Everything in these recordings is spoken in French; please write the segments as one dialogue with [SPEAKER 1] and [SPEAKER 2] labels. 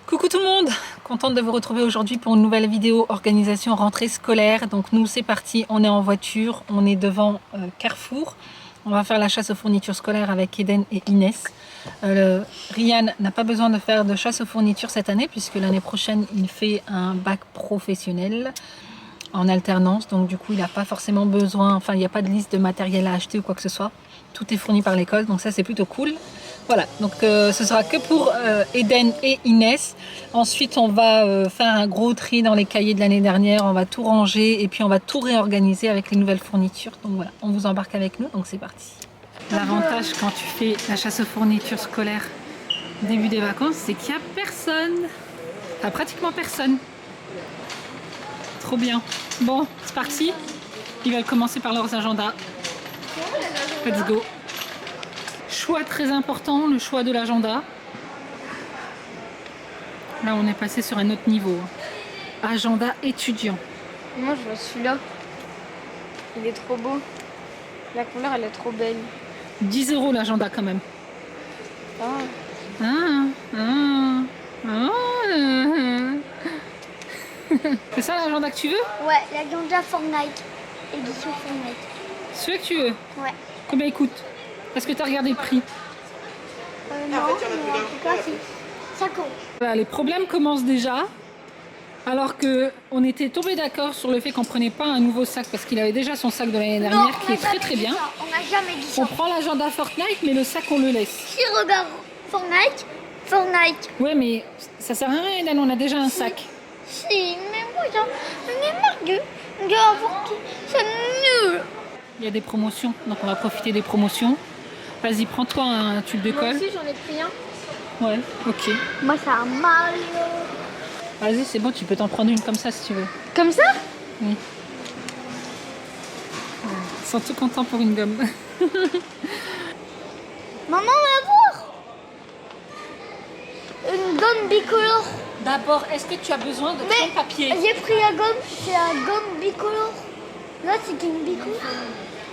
[SPEAKER 1] Coucou tout le monde, contente de vous retrouver aujourd'hui pour une nouvelle vidéo organisation rentrée scolaire. Donc nous c'est parti, on est en voiture, on est devant Carrefour. On va faire la chasse aux fournitures scolaires avec Eden et Inès. Ryan n'a pas besoin de faire de chasse aux fournitures cette année puisque l'année prochaine il fait un bac professionnel en alternance. Donc du coup il n'a pas forcément besoin, enfin il n'y a pas de liste de matériel à acheter ou quoi que ce soit. Tout est fourni par l'école, donc ça c'est plutôt cool. Voilà, donc ce sera que pour Eden et Inès. Ensuite, on va faire un gros tri dans les cahiers de l'année dernière. On va tout ranger et puis on va tout réorganiser avec les nouvelles fournitures. Donc voilà, on vous embarque avec nous, donc c'est parti. L'avantage quand tu fais la chasse aux fournitures scolaires début des vacances, c'est qu'il n'y a personne. Enfin, pratiquement personne. Trop bien. Bon, c'est parti. Ils veulent commencer par leurs agendas. Let's go. Choix très important, le choix de l'agenda. Là, on est passé sur un autre niveau. Agenda étudiant.
[SPEAKER 2] Moi, je veux celui-là. Il est trop beau. La couleur, elle est trop belle.
[SPEAKER 1] 10 € l'agenda quand même. C'est ça l'agenda que tu veux?
[SPEAKER 3] Ouais, l'agenda Fortnite. Édition Fortnite.
[SPEAKER 1] Celui que tu veux?
[SPEAKER 3] Ouais.
[SPEAKER 1] Combien il coûte? Est-ce que tu as regardé le prix?
[SPEAKER 3] Non, mais en tout cas, c'est 5 €.
[SPEAKER 1] Voilà, les problèmes commencent déjà. Alors qu'on était tombé d'accord sur le fait qu'on prenait pas un nouveau sac parce qu'il avait déjà son sac de l'année dernière qui est très très bien.
[SPEAKER 3] On n'a jamais dit ça.
[SPEAKER 1] On prend l'agenda Fortnite mais le sac on le laisse.
[SPEAKER 3] Si regarde Fortnite.
[SPEAKER 1] Ouais mais ça sert à rien Eden, on a déjà un sac.
[SPEAKER 3] Si, mais moi j'en ai marre de avoir tout. C'est nul.
[SPEAKER 1] Il y a des promotions, donc on va profiter des promotions. Vas-y, prends-toi un tube de
[SPEAKER 2] Moi
[SPEAKER 1] colle.
[SPEAKER 2] aussi, j'en ai pris un.
[SPEAKER 1] Ouais, ok.
[SPEAKER 3] Moi, c'est un Mario.
[SPEAKER 1] Vas-y, c'est bon, tu peux t'en prendre une comme ça si tu veux.
[SPEAKER 2] Comme ça?
[SPEAKER 1] Oui. Ils sont tout contents pour une gomme.
[SPEAKER 3] Maman, va voir. Une gomme bicolore.
[SPEAKER 1] D'abord, est-ce que tu as besoin de
[SPEAKER 3] Mais
[SPEAKER 1] ton papier?
[SPEAKER 3] j'ai pris la gomme, c'est la gomme bicolore. Là, c'est une bicolore.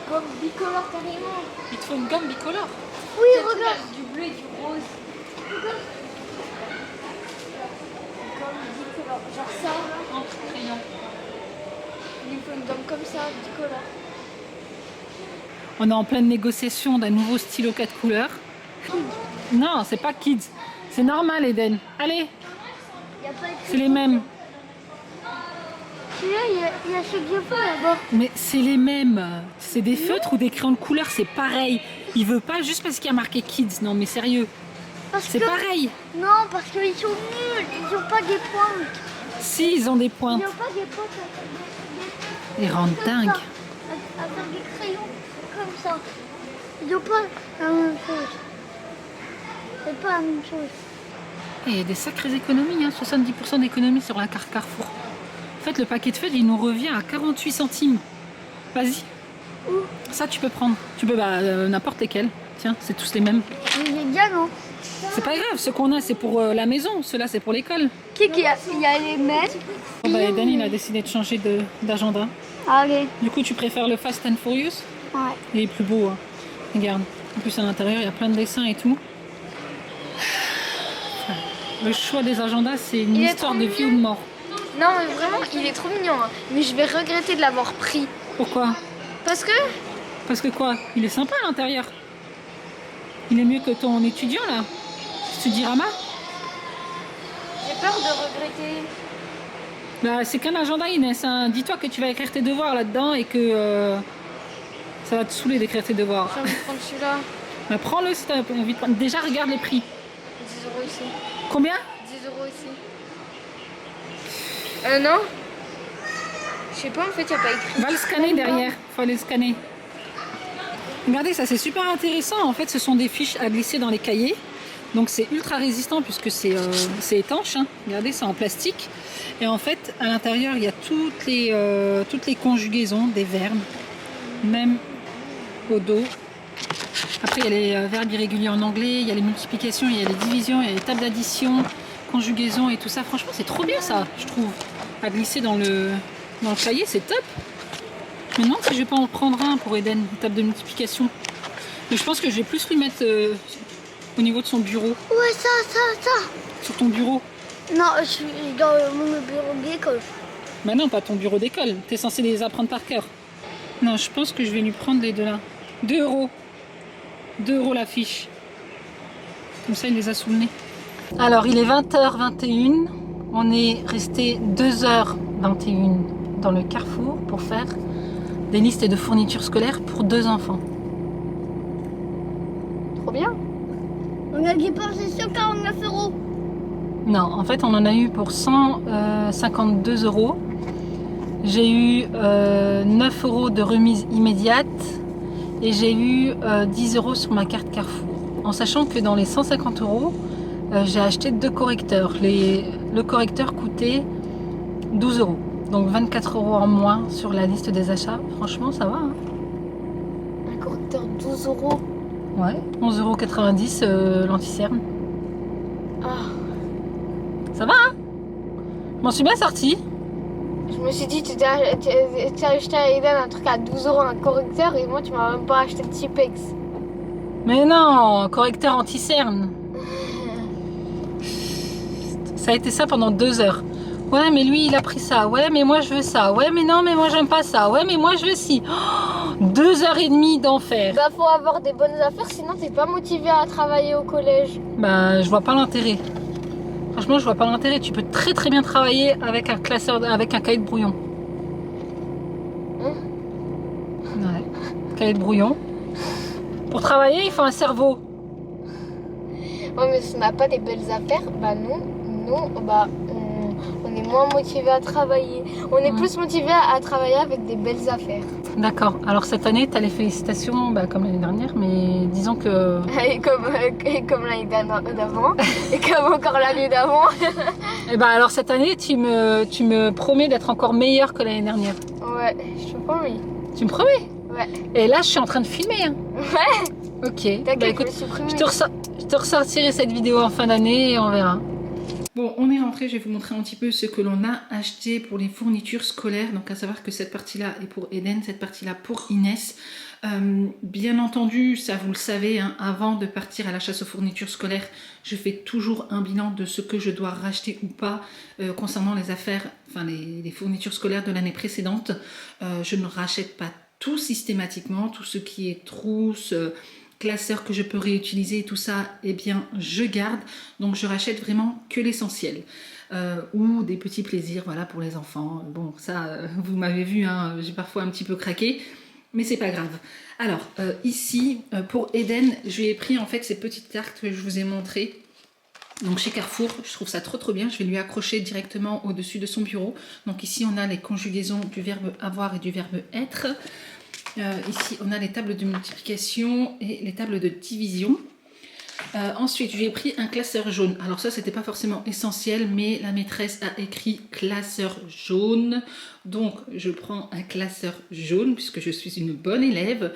[SPEAKER 3] Gomme bicolore carrément.
[SPEAKER 1] Il te faut une gomme bicolore.
[SPEAKER 3] Oui, regarde.
[SPEAKER 2] Du bleu et du rose.
[SPEAKER 3] Regarde. Gomme bicolore. Genre ça.
[SPEAKER 1] En crayon.
[SPEAKER 2] Il faut une gomme comme ça, bicolore.
[SPEAKER 1] On est en pleine négociation d'un nouveau stylo 4 couleurs. Non, c'est pas Kids. C'est normal, Eden. Allez,
[SPEAKER 3] Il y a pas écrit.
[SPEAKER 1] c'est les mêmes.
[SPEAKER 3] Celui-là, il y a ce que je fais là-bas.
[SPEAKER 1] Mais c'est les mêmes. C'est des feutres ou des crayons de couleur, c'est pareil. Il veut pas juste parce qu'il y a marqué Kids. Non, mais sérieux.
[SPEAKER 3] Parce
[SPEAKER 1] C'est
[SPEAKER 3] que...
[SPEAKER 1] pareil.
[SPEAKER 3] Non, parce qu'ils sont nuls. Ils n'ont pas des pointes.
[SPEAKER 1] Si, ils ont des
[SPEAKER 3] Ils
[SPEAKER 1] pointes.
[SPEAKER 3] n'ont pas des pointes.
[SPEAKER 1] Ils rendent
[SPEAKER 3] Comme
[SPEAKER 1] dingue.
[SPEAKER 3] ça, à faire des crayons comme ça. Ils n'ont pas la même chose. C'est pas la même chose.
[SPEAKER 1] Et il y a des sacrées économies, hein. 70% d'économie sur la carte Carrefour. En fait, le paquet de feuilles, il nous revient à 48 centimes. Vas-y.
[SPEAKER 3] Où?
[SPEAKER 1] Ça, tu peux prendre. Tu peux, n'importe lesquels. Tiens, c'est tous les mêmes.
[SPEAKER 3] Il est bien, non?
[SPEAKER 1] C'est pas grave, ce qu'on a, c'est pour la maison. Ceux-là, c'est pour l'école.
[SPEAKER 3] Il y a les mêmes.
[SPEAKER 1] Bon, bah, Eden, il a décidé de changer d'agenda.
[SPEAKER 3] Allez.
[SPEAKER 1] Du coup, tu préfères le Fast and Furious?
[SPEAKER 3] Ouais.
[SPEAKER 1] Il est plus beau, hein. Regarde. En plus, à l'intérieur, il y a plein de dessins et tout. Le choix des agendas, c'est une
[SPEAKER 2] Il est
[SPEAKER 1] histoire
[SPEAKER 2] trop
[SPEAKER 1] de vie ou de mort.
[SPEAKER 2] Non, mais vraiment, il est trop mignon. Hein. Mais je vais regretter de l'avoir pris.
[SPEAKER 1] Pourquoi?
[SPEAKER 2] Parce que...
[SPEAKER 1] Parce que quoi? Il est sympa à l'intérieur. Il est mieux que ton étudiant, là. Studirama.
[SPEAKER 2] J'ai peur de regretter.
[SPEAKER 1] Bah, c'est qu'un agenda, Inès. Hein. Dis-toi que tu vas écrire tes devoirs là-dedans et que ça va te saouler d'écrire tes devoirs.
[SPEAKER 2] J'ai envie de prendre celui-là.
[SPEAKER 1] Bah, prends-le si tu as envie de prendre. Déjà, regarde les prix.
[SPEAKER 2] 10 € ici.
[SPEAKER 1] Combien?
[SPEAKER 2] 10 € ici. Non. Je sais pas, en fait, il n'y a pas écrit.
[SPEAKER 1] Va le scanner derrière. Faut aller le scanner. Regardez, ça c'est super intéressant. En fait, ce sont des fiches à glisser dans les cahiers. Donc c'est ultra résistant puisque c'est étanche. Hein. Regardez, c'est en plastique. Et en fait, à l'intérieur, il y a toutes les conjugaisons des verbes, même au dos. Après, il y a les verbes irréguliers en anglais, il y a les multiplications, il y a les divisions, il y a les tables d'addition, conjugaison et tout ça. Franchement, c'est trop bien ça, je trouve. À glisser dans le cahier, c'est top. Je me demande si je vais pas en prendre un pour Eden, une table de multiplication. Mais je pense que je vais plus lui mettre au niveau de son bureau.
[SPEAKER 3] Ouais, ça.
[SPEAKER 1] Sur ton bureau.
[SPEAKER 3] Non, je suis dans mon bureau d'école.
[SPEAKER 1] Bah non, pas ton bureau d'école. T'es censé les apprendre par cœur. Non, je pense que je vais lui prendre les deux là. 2 euros. 2 euros la fiche. Comme ça, il les a sous le nez. Alors, il est 20h21. On est resté 2h21 dans le Carrefour pour faire des listes de fournitures scolaires pour 2 enfants.
[SPEAKER 2] Trop bien.
[SPEAKER 3] On a dépensé 149 €.
[SPEAKER 1] Non, en fait, on en a eu pour 152 euros. J'ai eu 9 euros de remise immédiate et j'ai eu 10 euros sur ma carte Carrefour. En sachant que dans les 150 euros, j'ai acheté 2 correcteurs. Le correcteur coûtait 12 euros. Donc 24 euros en moins sur la liste des achats. Franchement, ça va. Hein.
[SPEAKER 2] Un correcteur 12 euros.
[SPEAKER 1] Ouais, 11,90 € l'anti-cerne.
[SPEAKER 2] Ah.
[SPEAKER 1] Ça va, hein? Je m'en suis bien sortie.
[SPEAKER 2] Je me suis dit, tu t'es acheté à Eden un truc à 12 euros, un correcteur, et moi, tu m'as même pas acheté de Tipex.
[SPEAKER 1] Mais non, correcteur anti-cerne. Ça a été ça pendant 2 heures. Ouais, mais lui, il a pris ça. Ouais, mais moi, je veux ça. Ouais, mais non, mais moi, j'aime pas ça. Ouais, mais moi, je veux ci. 2h30 d'enfer.
[SPEAKER 2] Bah, faut avoir des bonnes affaires, sinon t'es pas motivé à travailler au collège.
[SPEAKER 1] Bah, je vois pas l'intérêt. Franchement, je vois pas l'intérêt. Tu peux très très bien travailler avec un classeur, avec un cahier de brouillon. Ouais, cahier de brouillon. Pour travailler, il faut un cerveau.
[SPEAKER 2] Ouais, mais si on n'a pas des belles affaires, bah nous, bah, on est moins motivé à travailler. On est plus motivé à travailler avec des belles affaires.
[SPEAKER 1] D'accord. Alors cette année, tu as les félicitations bah, comme l'année dernière, mais disons que...
[SPEAKER 2] Et comme l'année d'avant, et comme encore l'année d'avant.
[SPEAKER 1] Et bah alors cette année, tu me promets d'être encore meilleure que l'année dernière.
[SPEAKER 2] Ouais, je te promets.
[SPEAKER 1] Tu me promets?
[SPEAKER 2] Ouais.
[SPEAKER 1] Et là, je suis en train de filmer. Hein.
[SPEAKER 2] Ouais.
[SPEAKER 1] Ok.
[SPEAKER 2] T'inquiète,
[SPEAKER 1] Bah, écoute,
[SPEAKER 2] je
[SPEAKER 1] je te ressortirai cette vidéo en fin d'année et on verra. Bon, on est rentré, je vais vous montrer un petit peu ce que l'on a acheté pour les fournitures scolaires. Donc à savoir que cette partie-là est pour Eden, cette partie-là pour Inès. Bien entendu, ça vous le savez, hein, avant de partir à la chasse aux fournitures scolaires, je fais toujours un bilan de ce que je dois racheter ou pas concernant les affaires, enfin les fournitures scolaires de l'année précédente. Je ne rachète pas tout systématiquement, tout ce qui est trousse, classeurs que je peux réutiliser et tout ça, eh bien je garde. Donc je rachète vraiment que l'essentiel. Ou des petits plaisirs, voilà, pour les enfants. Bon, ça, vous m'avez vu, hein, j'ai parfois un petit peu craqué, mais c'est pas grave. Alors, ici, pour Eden, je lui ai pris en fait ces petites cartes que je vous ai montrées. Donc chez Carrefour, je trouve ça trop trop bien. Je vais lui accrocher directement au-dessus de son bureau. Donc ici, on a les conjugaisons du verbe avoir et du verbe être. Ici, on a les tables de multiplication et les tables de division. Ensuite, j'ai pris un classeur jaune. Alors ça, c'était pas forcément essentiel, mais la maîtresse a écrit classeur jaune. Donc, je prends un classeur jaune puisque je suis une bonne élève.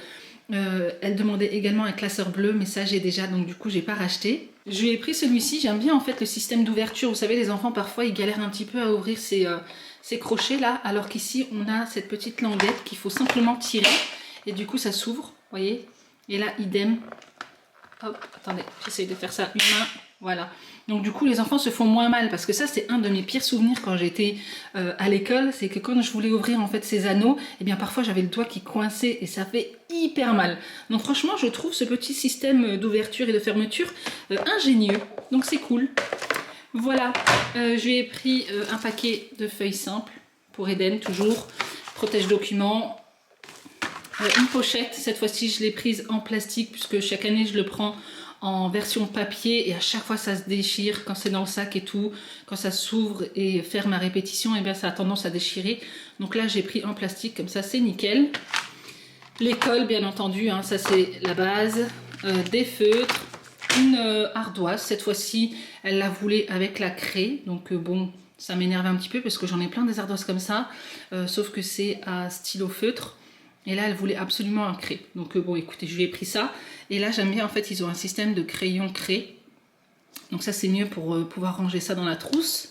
[SPEAKER 1] Elle demandait également un classeur bleu, mais ça j'ai déjà, donc du coup j'ai pas racheté. Je lui ai pris celui-ci. J'aime bien en fait le système d'ouverture. Vous savez, les enfants parfois ils galèrent un petit peu à ouvrir ces crochets là, alors qu'ici on a cette petite languette qu'il faut simplement tirer et du coup ça s'ouvre, voyez. Et là idem. Hop, attendez, j'essaye de faire ça une main, voilà. Donc du coup les enfants se font moins mal parce que ça c'est un de mes pires souvenirs quand j'étais à l'école, c'est que quand je voulais ouvrir en fait ces anneaux, et bien parfois j'avais le doigt qui coinçait et ça fait hyper mal. Donc franchement je trouve ce petit système d'ouverture et de fermeture ingénieux, donc c'est cool. Voilà, je lui ai pris un paquet de feuilles simples pour Eden toujours, protège documents. Une pochette, cette fois-ci je l'ai prise en plastique puisque chaque année je le prends en version papier et à chaque fois ça se déchire quand c'est dans le sac et tout, quand ça s'ouvre et ferme à répétition, et bien ça a tendance à déchirer. Donc là j'ai pris en plastique, comme ça c'est nickel. Les cols bien entendu, hein, ça c'est la base, des feutres, une ardoise, cette fois-ci elle la voulait avec la craie, donc bon ça m'énerve un petit peu parce que j'en ai plein des ardoises comme ça, sauf que c'est à stylo feutre. Et là, elle voulait absolument un craie. Donc bon, écoutez, je lui ai pris ça. Et là, j'aime bien, en fait, ils ont un système de crayon craie. Donc ça, c'est mieux pour pouvoir ranger ça dans la trousse.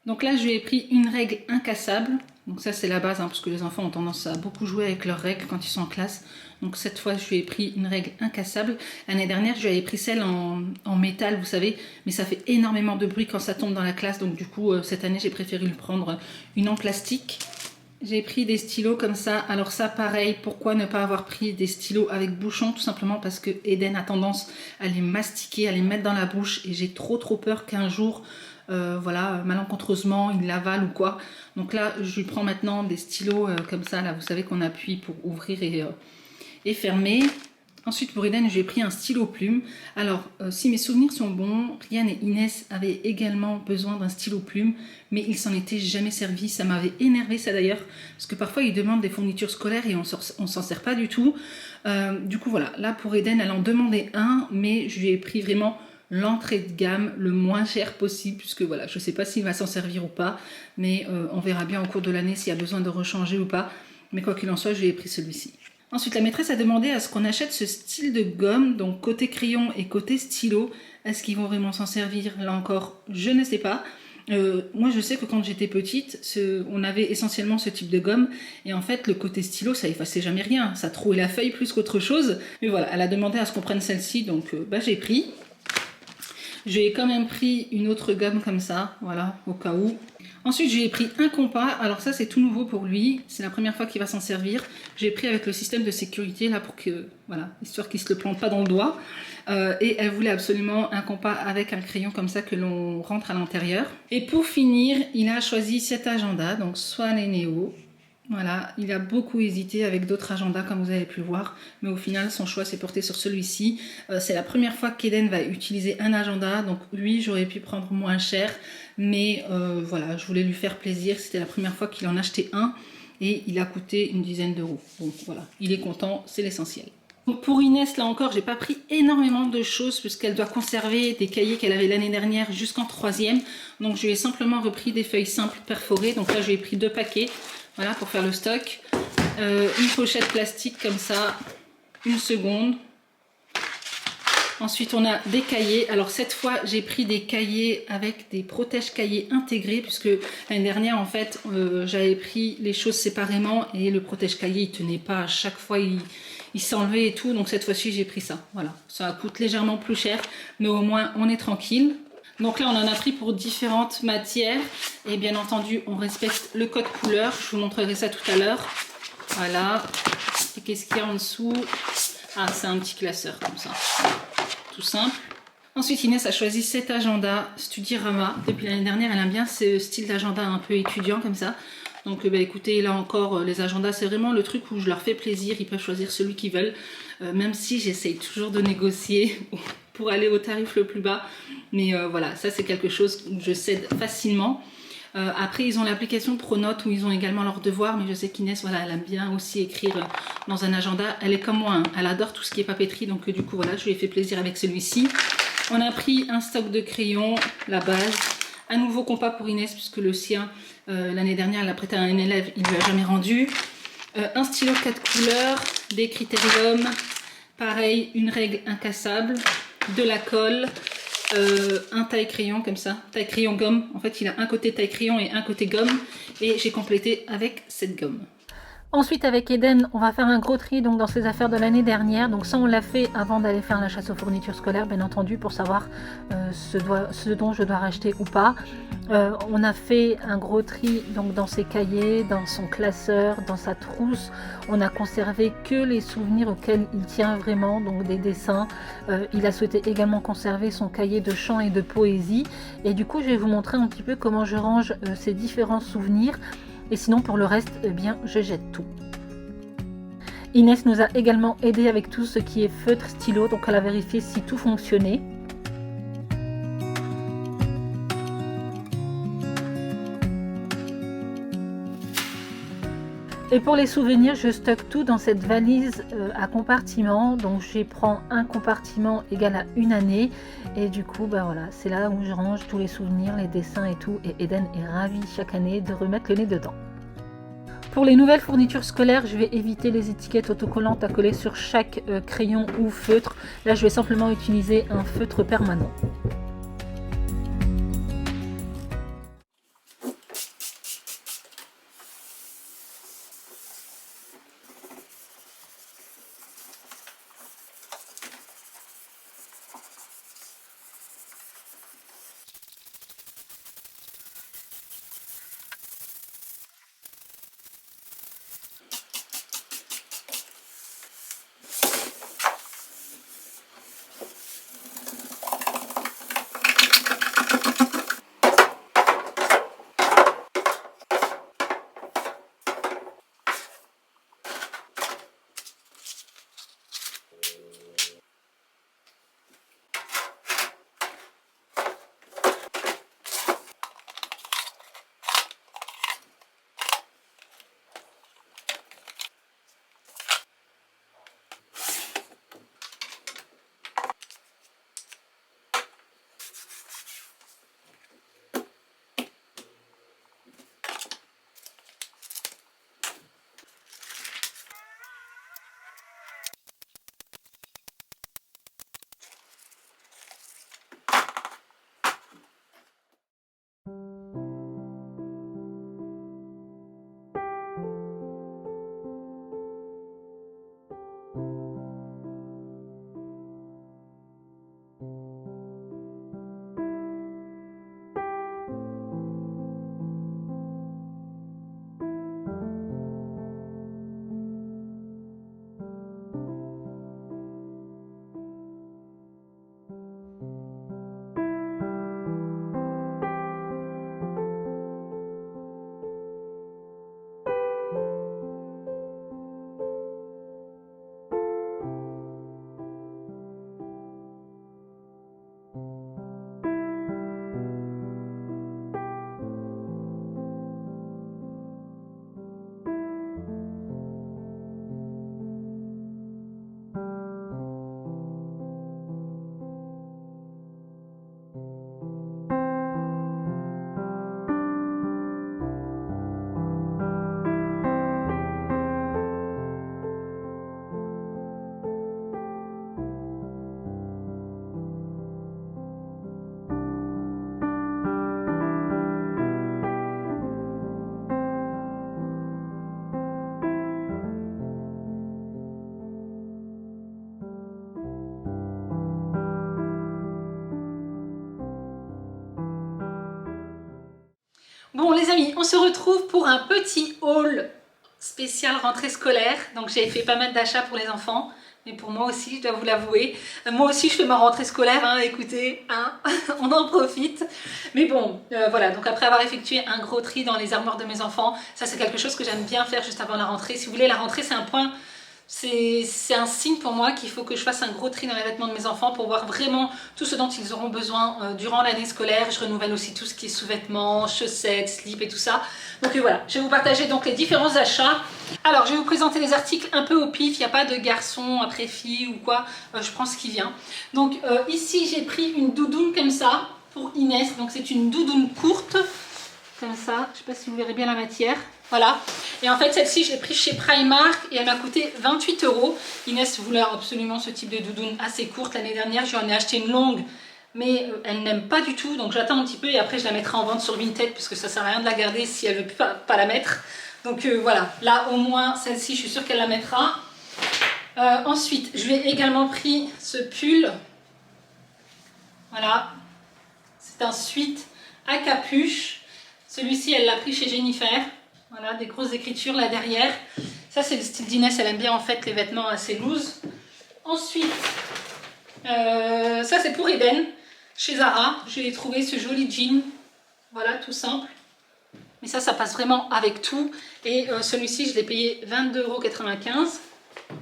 [SPEAKER 1] Donc là, je lui ai pris une règle incassable. Donc ça c'est la base, hein, parce que les enfants ont tendance à beaucoup jouer avec leurs règles quand ils sont en classe. Donc cette fois je lui ai pris une règle incassable. L'année dernière je lui avais pris celle en métal, vous savez, mais ça fait énormément de bruit quand ça tombe dans la classe. Donc du coup cette année j'ai préféré lui prendre une en plastique. J'ai pris des stylos comme ça. Alors ça pareil, pourquoi ne pas avoir pris des stylos avec bouchon? Tout simplement parce que Eden a tendance à les mastiquer, à les mettre dans la bouche, et j'ai trop peur qu'un jour voilà, malencontreusement il l'avale ou quoi. Donc là je lui prends maintenant des stylos comme ça, là vous savez qu'on appuie pour ouvrir et fermer. Ensuite pour Eden j'ai pris un stylo plume. Alors si mes souvenirs sont bons, Ryan et Inès avaient également besoin d'un stylo plume, mais ils s'en étaient jamais servis. Ça m'avait énervé ça d'ailleurs, parce que parfois ils demandent des fournitures scolaires et on s'en sert pas du tout. Du coup voilà, là pour Eden elle en demandait un, mais je lui ai pris vraiment l'entrée de gamme, le moins cher possible, puisque voilà, je sais pas s'il va s'en servir ou pas, mais on verra bien au cours de l'année s'il y a besoin de rechanger ou pas. Mais quoi qu'il en soit, je lui ai pris celui-ci. Ensuite, la maîtresse a demandé à ce qu'on achète ce style de gomme, donc côté crayon et côté stylo. Est-ce qu'ils vont vraiment s'en servir? Là encore, je ne sais pas. Moi, je sais que quand j'étais petite, on avait essentiellement ce type de gomme. Et en fait, le côté stylo, ça effaçait jamais rien. Ça trouait la feuille plus qu'autre chose. Mais voilà, elle a demandé à ce qu'on prenne celle-ci, donc j'ai pris. J'ai quand même pris une autre gomme comme ça, voilà, au cas où. Ensuite, j'ai pris un compas. Alors ça, c'est tout nouveau pour lui. C'est la première fois qu'il va s'en servir. J'ai pris avec le système de sécurité, là, pour que, voilà, histoire qu'il ne se le plante pas dans le doigt. Et elle voulait absolument un compas avec un crayon comme ça que l'on rentre à l'intérieur. Et pour finir, il a choisi cet agenda, donc Swan et Néo. Voilà, il a beaucoup hésité avec d'autres agendas comme vous avez pu le voir, mais au final son choix s'est porté sur celui-ci. C'est la première fois qu'Eden va utiliser un agenda, donc oui, j'aurais pu prendre moins cher, mais voilà, je voulais lui faire plaisir. C'était la première fois qu'il en achetait un et il a coûté une dizaine d'euros. Donc voilà, il est content, c'est l'essentiel. Donc pour Inès, là encore, j'ai pas pris énormément de choses puisqu'elle doit conserver des cahiers qu'elle avait l'année dernière jusqu'en 3e. Donc je lui ai simplement repris des feuilles simples perforées. Donc là, je lui ai pris 2 paquets. Voilà, pour faire le stock. Une pochette plastique comme ça, une seconde. Ensuite, on a des cahiers. Alors cette fois, j'ai pris des cahiers avec des protège-cahiers intégrés, puisque l'année dernière, en fait, j'avais pris les choses séparément et le protège-cahier, il tenait pas. À chaque fois, il s'enlevait et tout. Donc cette fois-ci, j'ai pris ça. Voilà, ça coûte légèrement plus cher, mais au moins, on est tranquille. Donc là, on en a pris pour différentes matières. Et bien entendu, on respecte le code couleur. Je vous montrerai ça tout à l'heure. Voilà. Et qu'est-ce qu'il y a en dessous? Ah, c'est un petit classeur comme ça. Tout simple. Ensuite, Inès a choisi cet agenda Studirama. Depuis l'année dernière, elle aime bien ce style d'agenda un peu étudiant comme ça. Donc écoutez, là encore, les agendas, c'est vraiment le truc où je leur fais plaisir. Ils peuvent choisir celui qu'ils veulent. Même si j'essaye toujours de négocier pour aller au tarif le plus bas. Mais voilà, ça c'est quelque chose où je cède facilement. Après, ils ont l'application Pronote où ils ont également leurs devoirs. Mais je sais qu'Inès, voilà, elle aime bien aussi écrire dans un agenda. Elle est comme moi, hein, elle adore tout ce qui est papeterie. Donc du coup, voilà, je lui ai fait plaisir avec celui-ci. On a pris un stock de crayons, la base. Un nouveau compas pour Inès, puisque le sien, l'année dernière, elle l'a prêté à un élève, il ne lui a jamais rendu. Un stylo 4 couleurs, des critériums, pareil, une règle incassable, de la colle, un taille-crayon comme ça, taille-crayon gomme. En fait, il a un côté taille-crayon et un côté gomme, et j'ai complété avec cette gomme. Ensuite, avec Eden, on va faire un gros tri donc, dans ses affaires de l'année dernière. Donc ça, on l'a fait avant d'aller faire la chasse aux fournitures scolaires, bien entendu, pour savoir ce dont je dois racheter ou pas. On a fait un gros tri donc, dans ses cahiers, dans son classeur, dans sa trousse. On a conservé que les souvenirs auxquels il tient vraiment, donc des dessins. Il a souhaité également conserver son cahier de chant et de poésie. Et du coup, je vais vous montrer un petit peu comment je range ces différents souvenirs. Et sinon, pour le reste, eh bien, je jette tout. Inès nous a également aidé avec tout ce qui est feutre, stylo, donc elle a vérifié si tout fonctionnait. Et pour les souvenirs, je stocke tout dans cette valise à compartiments. Donc je prends un compartiment égal à une année. Et du coup, bah voilà, c'est là où je range tous les souvenirs, les dessins et tout. Et Eden est ravi chaque année de remettre le nez dedans. Pour les nouvelles fournitures scolaires, je vais éviter les étiquettes autocollantes à coller sur chaque crayon ou feutre. Là, je vais simplement utiliser un feutre permanent. Bon les amis, on se retrouve pour un petit haul spécial rentrée scolaire. Donc j'ai fait pas mal d'achats pour les enfants, mais pour moi aussi, je dois vous l'avouer. Moi aussi je fais ma rentrée scolaire, hein, écoutez, hein, on en profite. Mais bon, voilà, donc après avoir effectué un gros tri dans les armoires de mes enfants, ça c'est quelque chose que j'aime bien faire juste avant la rentrée. Si vous voulez, la rentrée c'est un point... C'est un signe pour moi qu'il faut que je fasse un gros tri dans les vêtements de mes enfants pour voir vraiment tout ce dont ils auront besoin durant l'année scolaire. Je renouvelle aussi tout ce qui est sous-vêtements, chaussettes, slips et tout ça. Donc voilà, je vais vous partager donc les différents achats. Alors je vais vous présenter les articles un peu au pif, il n'y a pas de garçon après fille ou quoi, je prends ce qui vient. Donc ici j'ai pris une doudoune comme ça pour Inès, donc c'est une doudoune courte. Comme ça, je ne sais pas si vous verrez bien la matière. Voilà. Et en fait, celle-ci, je l'ai prise chez Primark et elle m'a coûté 28 €. Inès voulait absolument ce type de doudoune assez courte. L'année dernière, j'en ai acheté une longue, mais elle n'aime pas du tout. Donc j'attends un petit peu et après, je la mettrai en vente sur Vinted puisque ça ne sert à rien de la garder si elle ne veut pas la mettre. Donc voilà. Là, au moins, celle-ci, je suis sûre qu'elle la mettra. Ensuite, je lui ai également pris ce pull. Voilà. C'est un sweat à capuche. Celui-ci, elle l'a pris chez Jennifer. Voilà, des grosses écritures là derrière. Ça, c'est le style d'Inès. Elle aime bien en fait les vêtements assez loose. Ensuite, ça c'est pour Eden. Chez Zara, je l'ai trouvé ce joli jean. Voilà, tout simple. Mais ça passe vraiment avec tout. Et celui-ci, je l'ai payé 22,95 €.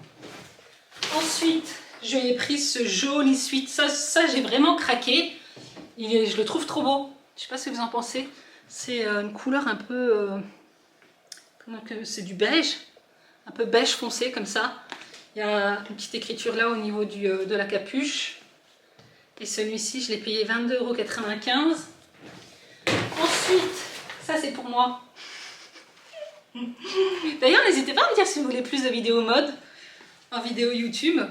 [SPEAKER 1] Ensuite, je lui ai pris ce joli sweat. Ça j'ai vraiment craqué. Je le trouve trop beau. Je sais pas ce que vous en pensez. C'est une couleur un peu... c'est du beige. Un peu beige foncé comme ça. Il y a une petite écriture là au niveau de la capuche. Et celui-ci, je l'ai payé 22,95 €. Ensuite, ça c'est pour moi. D'ailleurs, n'hésitez pas à me dire si vous voulez plus de vidéos mode en vidéo YouTube.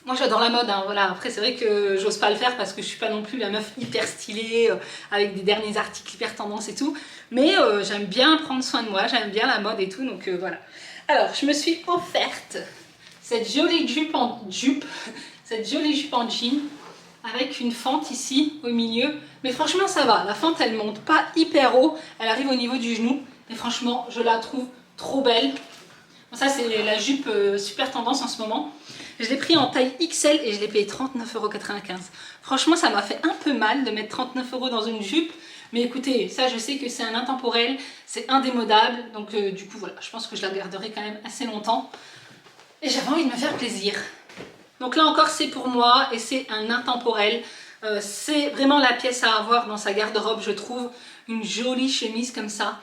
[SPEAKER 1] Moi j'adore la mode, hein, voilà. Après c'est vrai que j'ose pas le faire parce que je suis pas non plus la meuf hyper stylée avec des derniers articles hyper tendance et tout. Mais j'aime bien prendre soin de moi, j'aime bien la mode et tout, donc voilà. Alors je me suis offerte cette jolie jupe en jean avec une fente ici au milieu. Mais franchement ça va, la fente elle monte pas hyper haut, elle arrive au niveau du genou. Et franchement je la trouve trop belle. Bon, ça c'est la jupe super tendance en ce moment. Je l'ai pris en taille XL et je l'ai payé 39,95 €. Franchement, ça m'a fait un peu mal de mettre 39 € dans une jupe. Mais écoutez, ça je sais que c'est un intemporel, c'est indémodable. Donc du coup, voilà, je pense que je la garderai quand même assez longtemps. Et j'avais envie de me faire plaisir. Donc là encore, c'est pour moi et c'est un intemporel. C'est vraiment la pièce à avoir dans sa garde-robe, je trouve. Une jolie chemise comme ça.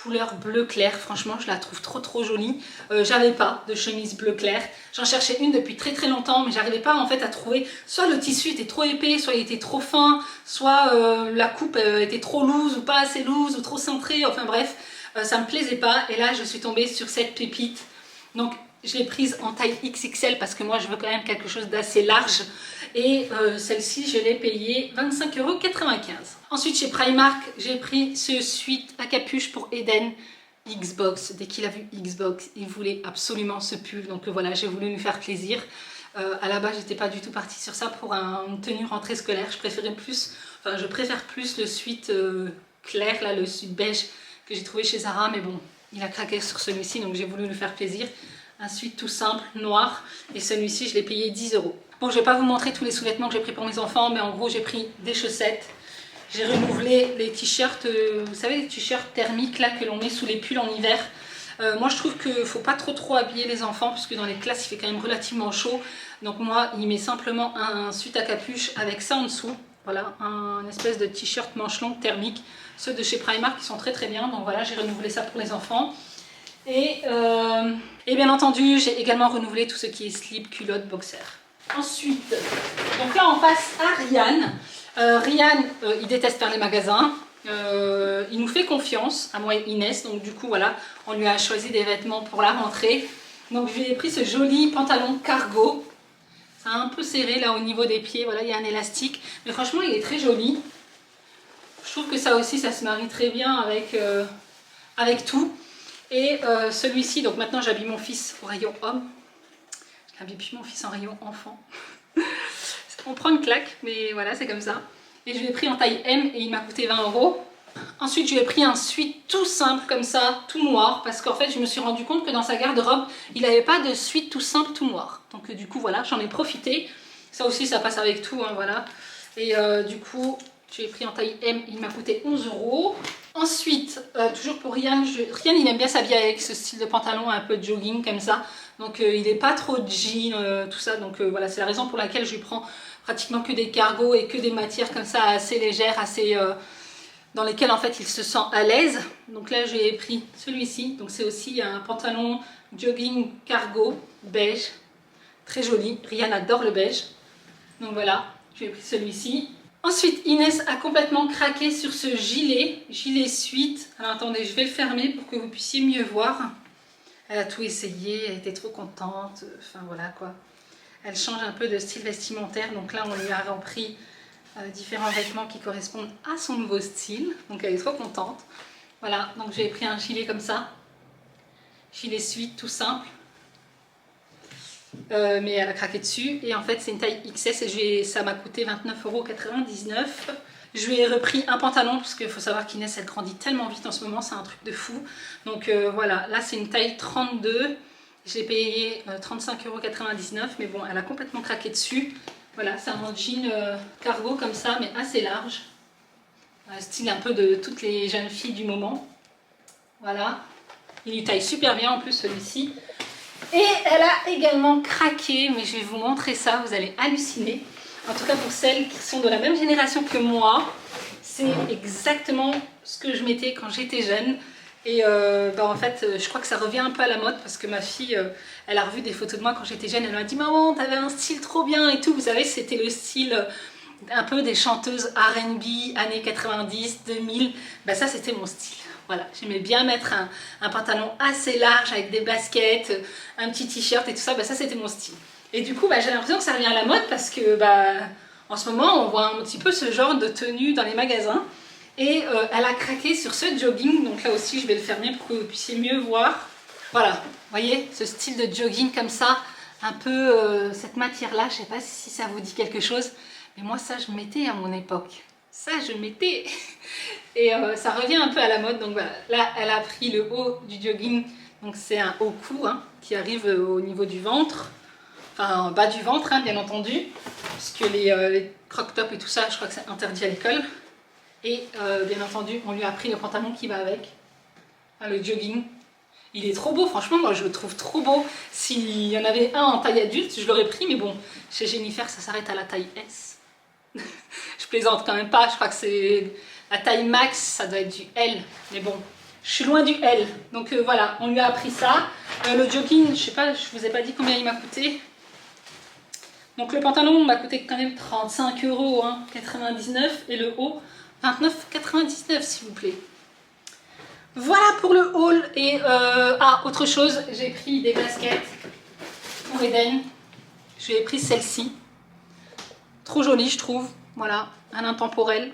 [SPEAKER 1] Couleur bleu clair, franchement je la trouve trop jolie. J'avais pas de chemise bleu clair, j'en cherchais une depuis très longtemps, mais j'arrivais pas en fait à trouver, soit le tissu était trop épais, soit il était trop fin, soit la coupe était trop loose ou pas assez loose ou trop cintrée, enfin bref, ça me plaisait pas. Et là je suis tombée sur cette pépite, donc je l'ai prise en taille XXL parce que moi je veux quand même quelque chose d'assez large. Et celle-ci je l'ai payée 25,95 €. Ensuite chez Primark j'ai pris ce sweat à capuche pour Eden. Xbox, dès qu'il a vu Xbox il voulait absolument ce pull, donc voilà, j'ai voulu lui faire plaisir. À la base j'étais pas du tout partie sur ça pour une tenue rentrée scolaire. Je préfère plus le sweat clair là, le sweat beige que j'ai trouvé chez Zara, mais bon il a craqué sur celui-ci donc j'ai voulu lui faire plaisir. Un sweat tout simple, noir, et celui-ci je l'ai payé 10 €. Bon, je vais pas vous montrer tous les sous-vêtements que j'ai pris pour mes enfants, mais en gros j'ai pris des chaussettes, j'ai renouvelé les t-shirts, vous savez les t-shirts thermiques là que l'on met sous les pulls en hiver. Moi je trouve qu'il ne faut pas trop habiller les enfants, puisque dans les classes il fait quand même relativement chaud. Donc moi il met simplement un sweat à capuche avec ça en dessous. Voilà, un espèce de t-shirt manche longue thermique. Ceux de chez Primark qui sont très bien, donc voilà, j'ai renouvelé ça pour les enfants. Et bien entendu, j'ai également renouvelé tout ce qui est slip, culotte, boxer. Ensuite, donc là on passe à Ryan. Ryan, il déteste faire les magasins. Il nous fait confiance, à moi et Inès. Donc du coup, voilà, on lui a choisi des vêtements pour la rentrée. Donc je lui ai pris ce joli pantalon cargo. C'est un peu serré là au niveau des pieds. Voilà, il y a un élastique. Mais franchement, il est très joli. Je trouve que ça aussi, ça se marie très bien avec tout. Et celui-ci, donc maintenant j'habille mon fils au rayon homme. Je n'habille plus mon fils en rayon enfant. On prend une claque, mais voilà, c'est comme ça. Et je l'ai pris en taille M et il m'a coûté 20 €. Ensuite, je lui ai pris un sweat tout simple comme ça, tout noir, parce qu'en fait, je me suis rendu compte que dans sa garde-robe, il n'avait pas de sweat tout simple, tout noir. Donc du coup, voilà, j'en ai profité. Ça aussi, ça passe avec tout, hein, voilà. Et du coup, je l'ai pris en taille M, il m'a coûté 11 €. Ensuite, toujours pour Ryan, Ryan, il aime bien s'habiller avec ce style de pantalon un peu de jogging comme ça. Donc il n'est pas trop jean, tout ça. Donc voilà, c'est la raison pour laquelle je lui prends pratiquement que des cargos et que des matières comme ça assez légères, assez dans lesquelles en fait il se sent à l'aise. Donc là j'ai pris celui-ci, donc c'est aussi un pantalon jogging cargo beige, très joli. Ryan adore le beige, donc voilà, j'ai pris celui-ci. Ensuite Inès a complètement craqué sur ce gilet suite. Alors attendez, je vais le fermer pour que vous puissiez mieux voir. Elle a tout essayé, elle était trop contente, enfin voilà quoi. Elle change un peu de style vestimentaire, donc là on lui a repris différents vêtements qui correspondent à son nouveau style, donc elle est trop contente. Voilà, donc j'ai pris un gilet comme ça, gilet suite tout simple, mais elle a craqué dessus, et en fait c'est une taille XS et ça m'a coûté 29,99 €. Je lui ai repris un pantalon parce qu'il faut savoir qu'Inès elle grandit tellement vite en ce moment, c'est un truc de fou. Donc voilà, là c'est une taille 32, j'ai payé 35,99 €, mais bon elle a complètement craqué dessus. Voilà, c'est un jean cargo comme ça, mais assez large. Style un peu de toutes les jeunes filles du moment. Voilà, il lui taille super bien en plus celui-ci. Et elle a également craqué, mais je vais vous montrer ça, vous allez halluciner. En tout cas pour celles qui sont de la même génération que moi, c'est exactement ce que je mettais quand j'étais jeune. Et en fait, je crois que ça revient un peu à la mode parce que ma fille, elle a revu des photos de moi quand j'étais jeune. Elle m'a dit « Maman, t'avais un style trop bien et tout. » Vous savez, c'était le style un peu des chanteuses R&B, années 90, 2000. Ben, ça, c'était mon style. Voilà, j'aimais bien mettre un pantalon assez large avec des baskets, un petit t-shirt et tout ça. Ben, ça, c'était mon style. Et du coup, j'ai l'impression que ça revient à la mode parce que en ce moment, on voit un petit peu ce genre de tenue dans les magasins. Et elle a craqué sur ce jogging, donc là aussi je vais le fermer pour que vous puissiez mieux voir. Voilà, vous voyez ce style de jogging comme ça, un peu cette matière là, je ne sais pas si ça vous dit quelque chose, mais moi ça je mettais à mon époque. Ça je mettais et ça revient un peu à la mode, donc voilà. Là elle a pris le haut du jogging, donc c'est un haut cou hein, qui arrive au niveau du ventre, enfin en bas du ventre hein, bien entendu, puisque les croc-top et tout ça je crois que c'est interdit à l'école. Et bien entendu, on lui a pris le pantalon qui va avec, le jogging. Il est trop beau, franchement, moi je le trouve trop beau. S'il y en avait un en taille adulte, je l'aurais pris, mais bon, chez Jennifer, ça s'arrête à la taille S. Je plaisante quand même pas, je crois que c'est la taille max, ça doit être du L. Mais bon, je suis loin du L. Donc voilà, on lui a pris ça. Le jogging, je sais pas, je vous ai pas dit combien il m'a coûté. Donc le pantalon m'a coûté quand même 35,99 €, et le haut 29,99 € s'il vous plaît. Voilà pour le haul. Et autre chose, j'ai pris des baskets pour Eden. Je lui ai pris celle-ci. Trop jolie je trouve. Voilà, un intemporel.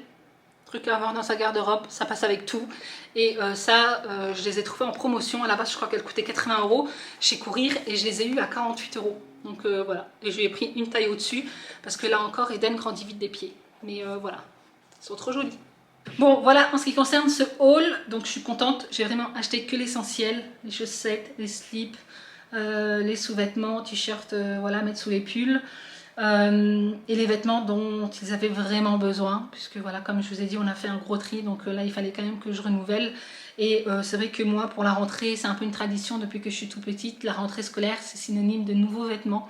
[SPEAKER 1] Truc à avoir dans sa garde-robe, ça passe avec tout. Et je les ai trouvées en promotion. À la base je crois qu'elles coûtaient 80 € chez Courir et je les ai eues à 48 €. Donc voilà, et je lui ai pris une taille au-dessus parce que là encore Eden grandit vite des pieds. Mais voilà. Ils sont trop jolis. Bon voilà en ce qui concerne ce haul, donc je suis contente, j'ai vraiment acheté que l'essentiel, les chaussettes, les slips, les sous-vêtements, t-shirts, voilà, mettre sous les pulls, et les vêtements dont ils avaient vraiment besoin, puisque voilà, comme je vous ai dit, on a fait un gros tri, donc là il fallait quand même que je renouvelle. Et c'est vrai que moi pour la rentrée, c'est un peu une tradition depuis que je suis toute petite, la rentrée scolaire c'est synonyme de nouveaux vêtements.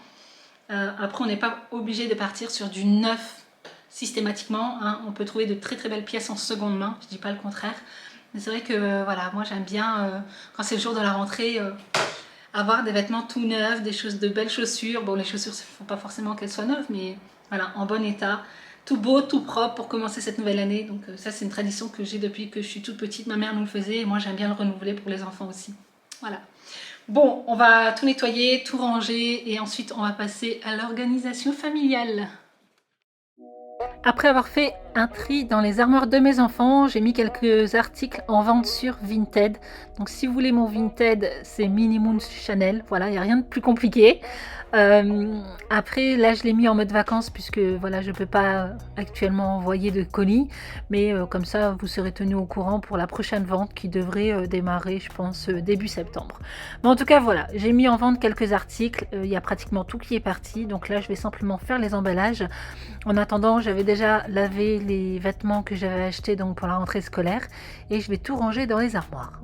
[SPEAKER 1] Après on n'est pas obligé de partir sur du neuf systématiquement, hein. On peut trouver de très très belles pièces en seconde main, je dis pas le contraire, mais c'est vrai que voilà, moi j'aime bien quand c'est le jour de la rentrée avoir des vêtements tout neufs, de belles chaussures. Bon, les chaussures il ne faut pas forcément qu'elles soient neuves, mais voilà, en bon état, tout beau, tout propre pour commencer cette nouvelle année. Donc ça c'est une tradition que j'ai depuis que je suis toute petite, ma mère nous le faisait et moi j'aime bien le renouveler pour les enfants aussi. Voilà. Bon, on va tout nettoyer, tout ranger et ensuite on va passer à l'organisation familiale. Après avoir fait un tri dans les armoires de mes enfants. J'ai mis quelques articles en vente sur Vinted. Donc si vous voulez mon Vinted, c'est Minnie Moon Chanel. Voilà, il n'y a rien de plus compliqué. Après, là, je l'ai mis en mode vacances puisque voilà, je ne peux pas actuellement envoyer de colis. Mais comme ça, vous serez tenu au courant pour la prochaine vente qui devrait démarrer, je pense, début septembre. Mais en tout cas, voilà, j'ai mis en vente quelques articles. Il y a pratiquement tout qui est parti. Donc là, je vais simplement faire les emballages. En attendant, j'avais déjà lavé les vêtements que j'avais achetés donc pour la rentrée scolaire. Et je vais tout ranger dans les armoires.